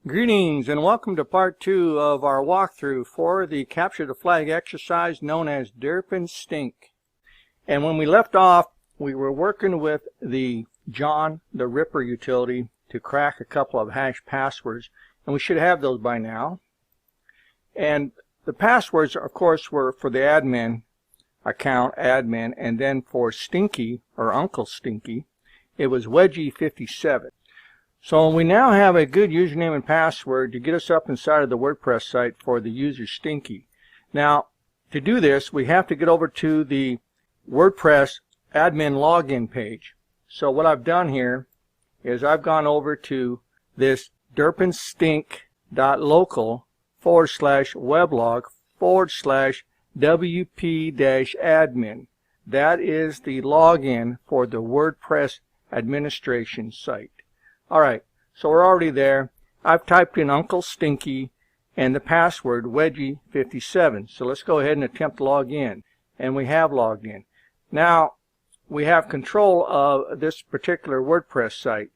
Greetings and welcome to part 2 of our walkthrough for the capture the flag exercise known as derp and stink. And when we left off, we were working with the John the Ripper utility to crack a couple of hash passwords, and we should have those by now. And the passwords, of course, were for the admin account, and then for Stinky, or Uncle Stinky, it was Wedgie57. So we now have a good username and password to get us up inside of the WordPress site for the user Stinky. Now, to do this, we have to get over to the WordPress admin login page. So what I've done here is I've gone over to this derpandstink.local/weblog/wp-admin. That is the login for the WordPress administration site. Alright, so we're already there. I've typed in Uncle Stinky and the password Wedgie57. So let's go ahead and attempt to log in. And we have logged in. Now, we have control of this particular WordPress site,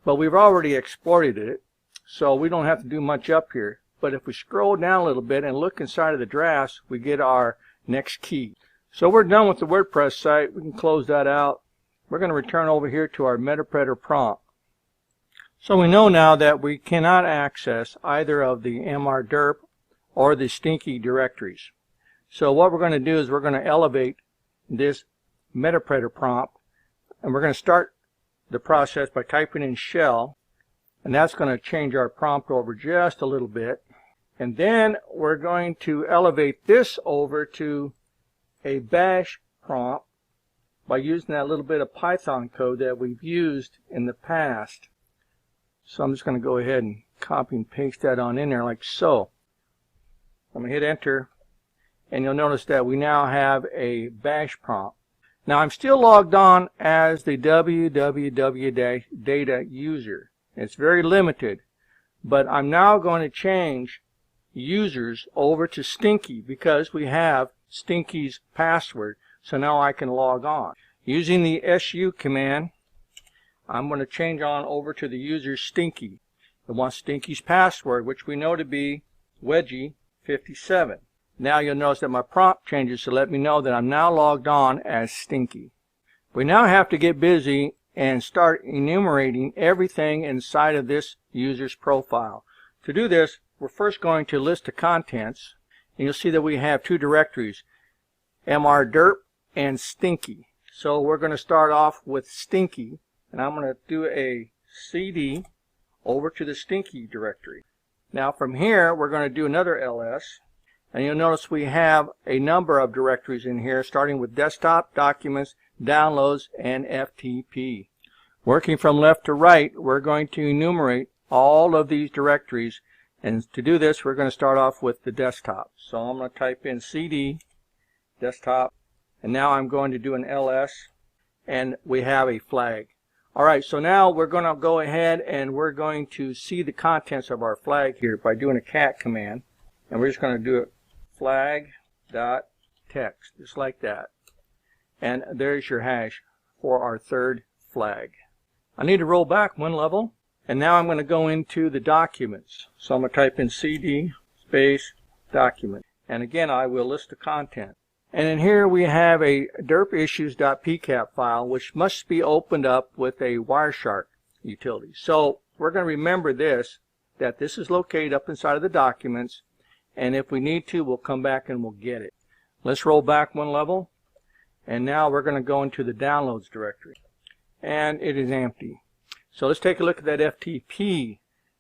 but we've already exported it, so we don't have to do much up here. But if we scroll down a little bit and look inside of the drafts, we get our next key. So we're done with the WordPress site. We can close that out. We're going to return over here to our Metapreter prompt. So we know now that we cannot access either of the mrderp or the stinky directories. So what we're going to do is we're going to elevate this Metapreter prompt, and we're going to start the process by typing in shell, and that's going to change our prompt over just a little bit. And then we're going to elevate this over to a bash prompt by using that little bit of Python code that we've used in the past. So I'm just going to go ahead and copy and paste that on in there like so. I'm going to hit enter, and you'll notice that we now have a bash prompt. Now I'm still logged on as the www-data user. It's very limited, but I'm now going to change users over to Stinky because we have Stinky's password, so now I can log on. Using the su command, I'm going to change on over to the user Stinky. It wants Stinky's password, which we know to be Wedgie57. Now you'll notice that my prompt changes to let me know that I'm now logged on as Stinky. We now have to get busy and start enumerating everything inside of this user's profile. To do this, we're first going to list the contents, and you'll see that we have two directories, mrderp and Stinky. So we're going to start off with Stinky, and I'm going to do a cd over to the Stinky directory. Now from here, we're going to do another ls, and you'll notice we have a number of directories in here, starting with desktop, documents, downloads, and FTP. Working from left to right, we're going to enumerate all of these directories, and to do this, we're going to start off with the desktop. So I'm going to type in cd desktop, and now I'm going to do an ls, and we have a flag. Alright, so now we're going to go ahead and we're going to see the contents of our flag here by doing a cat command. And we're just going to do it flag.text, just like that. And there's your hash for our third flag. I need to roll back one level, and now I'm going to go into the documents. So I'm going to type in cd space document. And again, I will list the content. And in here we have a derpissues.pcap file, which must be opened up with a Wireshark utility. So we're going to remember this, that this is located up inside of the documents, and if we need to, we'll come back and we'll get it. Let's roll back one level, and now we're going to go into the downloads directory, and it is empty. So let's take a look at that FTP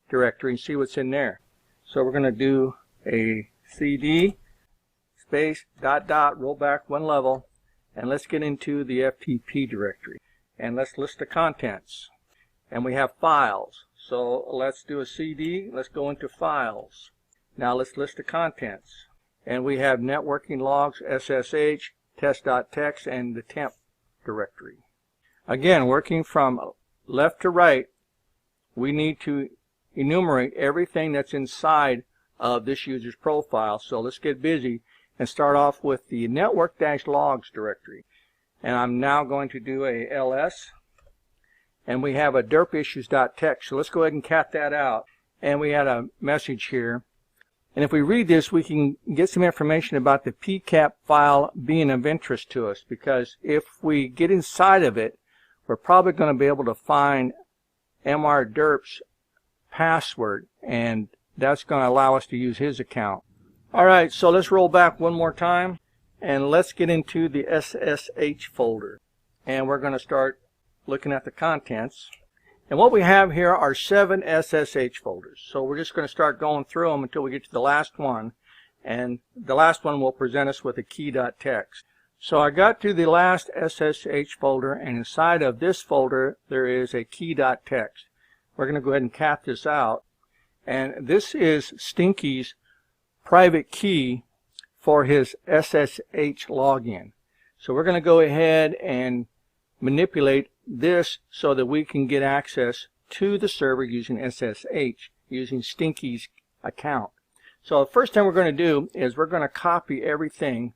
directory and see what's in there. So we're going to do a cd space ... roll back one level, and let's get into the FTP directory, and let's list the contents. And we have files, so let's do a cd, let's go into files. Now let's list the contents, and we have networking logs, ssh, test.txt, and the temp directory. Again, working from left to right, we need to enumerate everything that's inside of this user's profile. So let's get busy and start off with the network-logs directory. And I'm now going to do a ls, and we have a derpissues.txt. So let's go ahead and cat that out. and we had a message here. And if we read this, we can get some information about the PCAP file being of interest to us, because if we get inside of it, we're probably going to be able to find Mr. Derp's password, and that's going to allow us to use his account. Alright, so let's roll back one more time, and let's get into the SSH folder. And we're going to start looking at the contents. And what we have here are 7 SSH folders. So we're just going to start going through them until we get to the last one. And the last one will present us with a key.txt. So I got to the last SSH folder, and inside of this folder there is a key.txt. We're going to go ahead and cat this out. And this is Stinky's private key for his SSH login. So we're going to go ahead and manipulate this so that we can get access to the server using SSH, using Stinky's account. So the first thing we're going to do is we're going to copy everything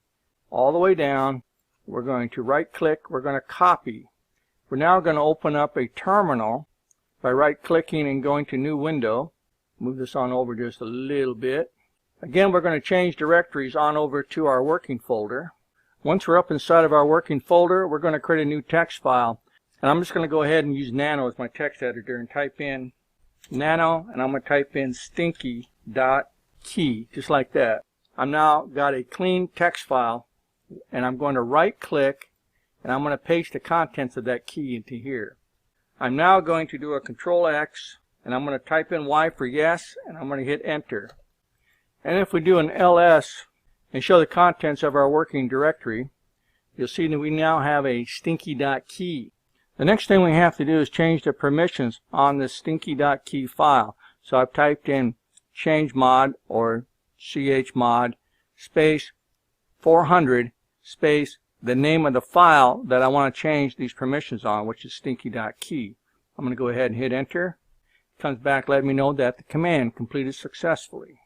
all the way down. We're going to right click, we're going to copy. We're now going to open up a terminal by right clicking and going to new window. Move this on over just a little bit. Again, we're going to change directories on over to our working folder. Once we're up inside of our working folder, we're going to create a new text file. And I'm just going to go ahead and use nano as my text editor and type in nano, and I'm going to type in stinky.key, just like that. I'm now got a clean text file, and I'm going to right click, and I'm going to paste the contents of that key into here. I'm now going to do a Control X, and I'm going to type in Y for yes, and I'm going to hit enter. And if we do an LS and show the contents of our working directory, you'll see that we now have a stinky.key. The next thing we have to do is change the permissions on the stinky.key file. So I've typed in chmod or chmod space 400 space the name of the file that I want to change these permissions on, which is stinky.key. I'm going to go ahead and hit enter. It comes back letting me know that the command completed successfully.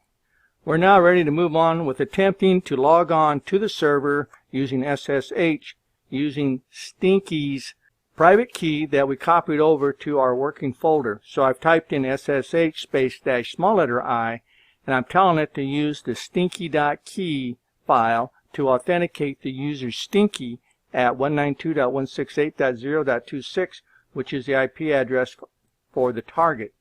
We're now ready to move on with attempting to log on to the server using SSH using Stinky's private key that we copied over to our working folder. So I've typed in SSH space dash small letter I, and I'm telling it to use the stinky.key file to authenticate the user Stinky at 192.168.0.26, which is the IP address for the target.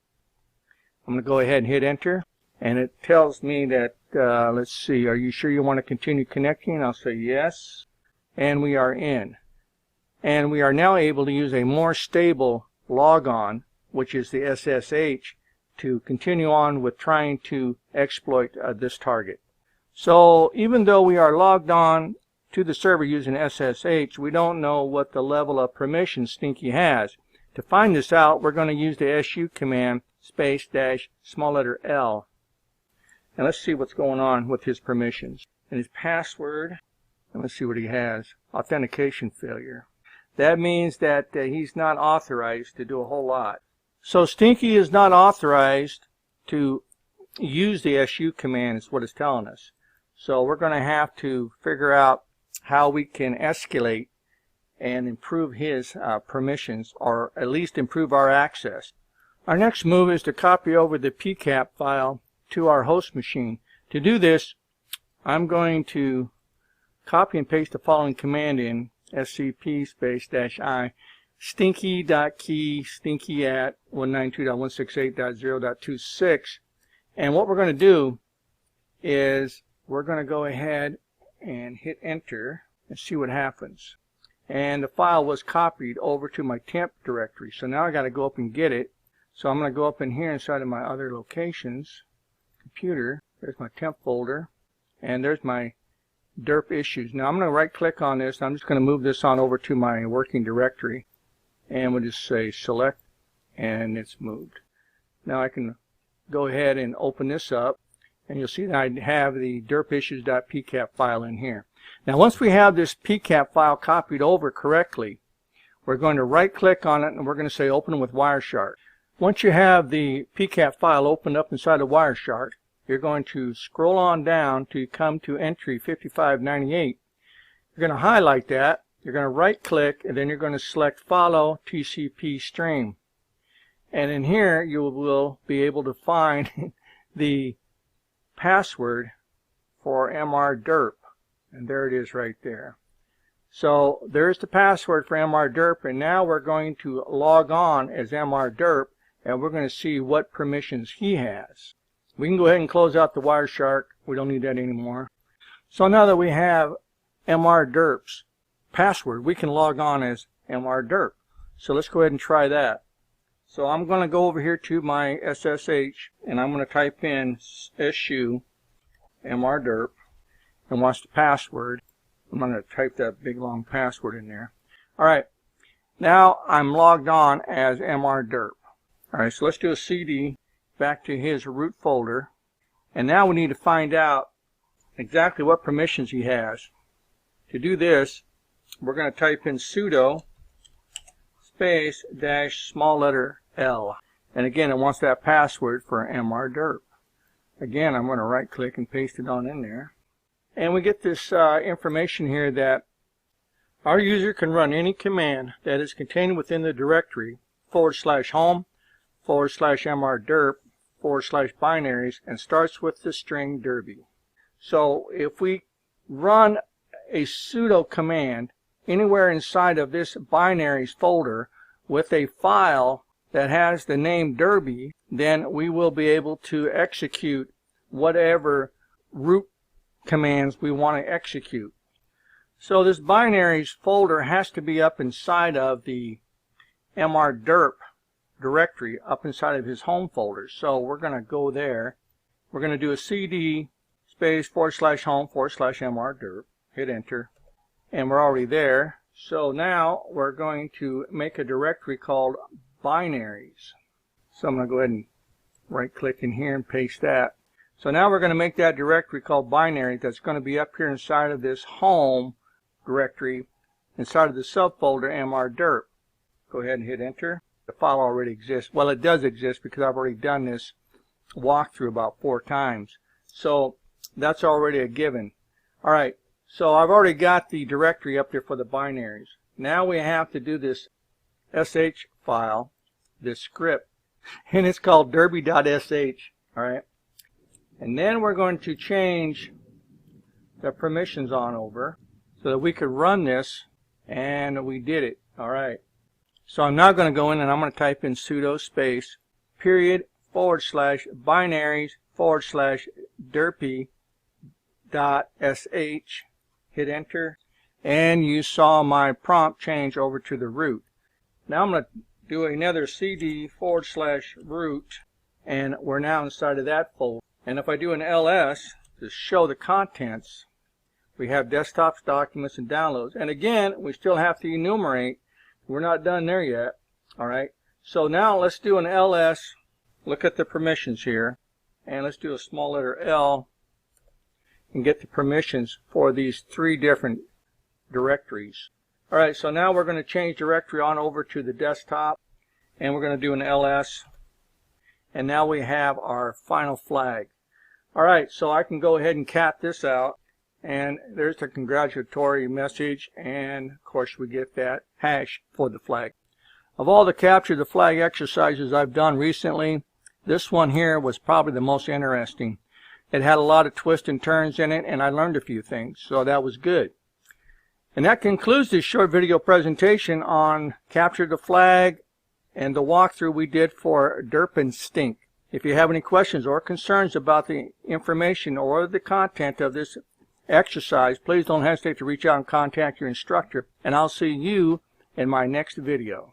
I'm going to go ahead and hit enter, and it tells me that, let's see, are you sure you want to continue connecting? I'll say yes, and we are in. And we are now able to use a more stable logon, which is the SSH, to continue on with trying to exploit this target. So even though we are logged on to the server using SSH, we don't know what the level of permission Stinky has. To find this out, we're going to use the su command space dash small letter L. And let's see what's going on with his permissions. And his password, and let's see what he has. Authentication failure. That means that he's not authorized to do a whole lot. So Stinky is not authorized to use the su command is what it's telling us. So we're going to have to figure out how we can escalate and improve his permissions, or at least improve our access. Our next move is to copy over the PCAP file to our host machine. To do this, I'm going to copy and paste the following command in, scp space dash I, stinky.key, stinky at 192.168.0.26. And what we're going to do is we're going to go ahead and hit enter and see what happens. And the file was copied over to my temp directory. So now I got to go up and get it. So I'm going to go up in here inside of my other locations, computer. There's my temp folder, and there's my derp issues. Now I'm going to right click on this. I'm just going to move this on over to my working directory, and we'll just say select, and it's moved. Now I can go ahead and open this up, and you'll see that I have the derpissues.pcap file in here. Now once we have this PCAP file copied over correctly, we're going to right click on it, and we're going to say open with Wireshark. Once you have the PCAP file opened up inside of Wireshark, you're going to scroll on down to come to entry 5598. You're going to highlight that. You're going to right click, and then you're going to select follow TCP stream. And in here you will be able to find the password for mrderp. And there it is right there. So there's the password for mrderp, and now we're going to log on as mrderp, and we're going to see what permissions he has. We can go ahead and close out the Wireshark. We don't need that anymore. So now that we have mrderp's password, we can log on as mrderp. So let's go ahead and try that. So I'm going to go over here to my SSH, and I'm going to type in su mrderp, and what's the password. I'm going to type that big long password in there. Alright, now I'm logged on as mrderp. Alright, so let's do a cd back to his root folder. And now we need to find out exactly what permissions he has. To do this, we're going to type in sudo space dash small letter L. And again, it wants that password for mrderp. Again, I'm going to right click and paste it on in there. And we get this information here that our user can run any command that is contained within the directory /home /mrderp /binaries and starts with the string derby. So if we run a sudo command anywhere inside of this binaries folder with a file that has the name derby, then we will be able to execute whatever root commands we want to execute. So this binaries folder has to be up inside of the mrderp directory, up inside of his home folder. So we're going to go there. We're going to do a cd space /home /mrderp, hit enter, and we're already there. So now we're going to make a directory called binaries. So I'm going to go ahead and right click in here and paste that. So now we're going to make that directory called binary that's going to be up here inside of this home directory, inside of the subfolder mrderp. Go ahead and hit enter. The file already exists. Well, it does exist because I've already done this walkthrough about 4 times. So that's already a given. Alright, so I've already got the directory up there for the binaries. Now we have to do this sh file, this script, and it's called derby.sh. Alright. And then we're going to change the permissions on over so that we could run this, and we did it. Alright. So I'm now going to go in and I'm going to type in sudo space period /binaries /derpy.sh, hit enter, and you saw my prompt change over to the root. Now I'm going to do another cd /root, and we're now inside of that folder. And if I do an ls to show the contents, we have desktops, documents, and downloads. And again, we still have to enumerate. We're not done there yet. Alright, so now let's do an ls, look at the permissions here, and let's do a small letter L and get the permissions for these 3 different directories. Alright, so now we're going to change directory on over to the desktop, and we're going to do an ls, and now we have our final flag. Alright, so I can go ahead and cat this out, and there's the congratulatory message, and of course we get that hash for the flag. Of all the capture the flag exercises I've done recently, this one here was probably the most interesting. It had a lot of twists and turns in it, and I learned a few things, so that was good. And that concludes this short video presentation on capture the flag and the walkthrough we did for derp and stink. If you have any questions or concerns about the information or the content of this exercise, please don't hesitate to reach out and contact your instructor, and I'll see you in my next video.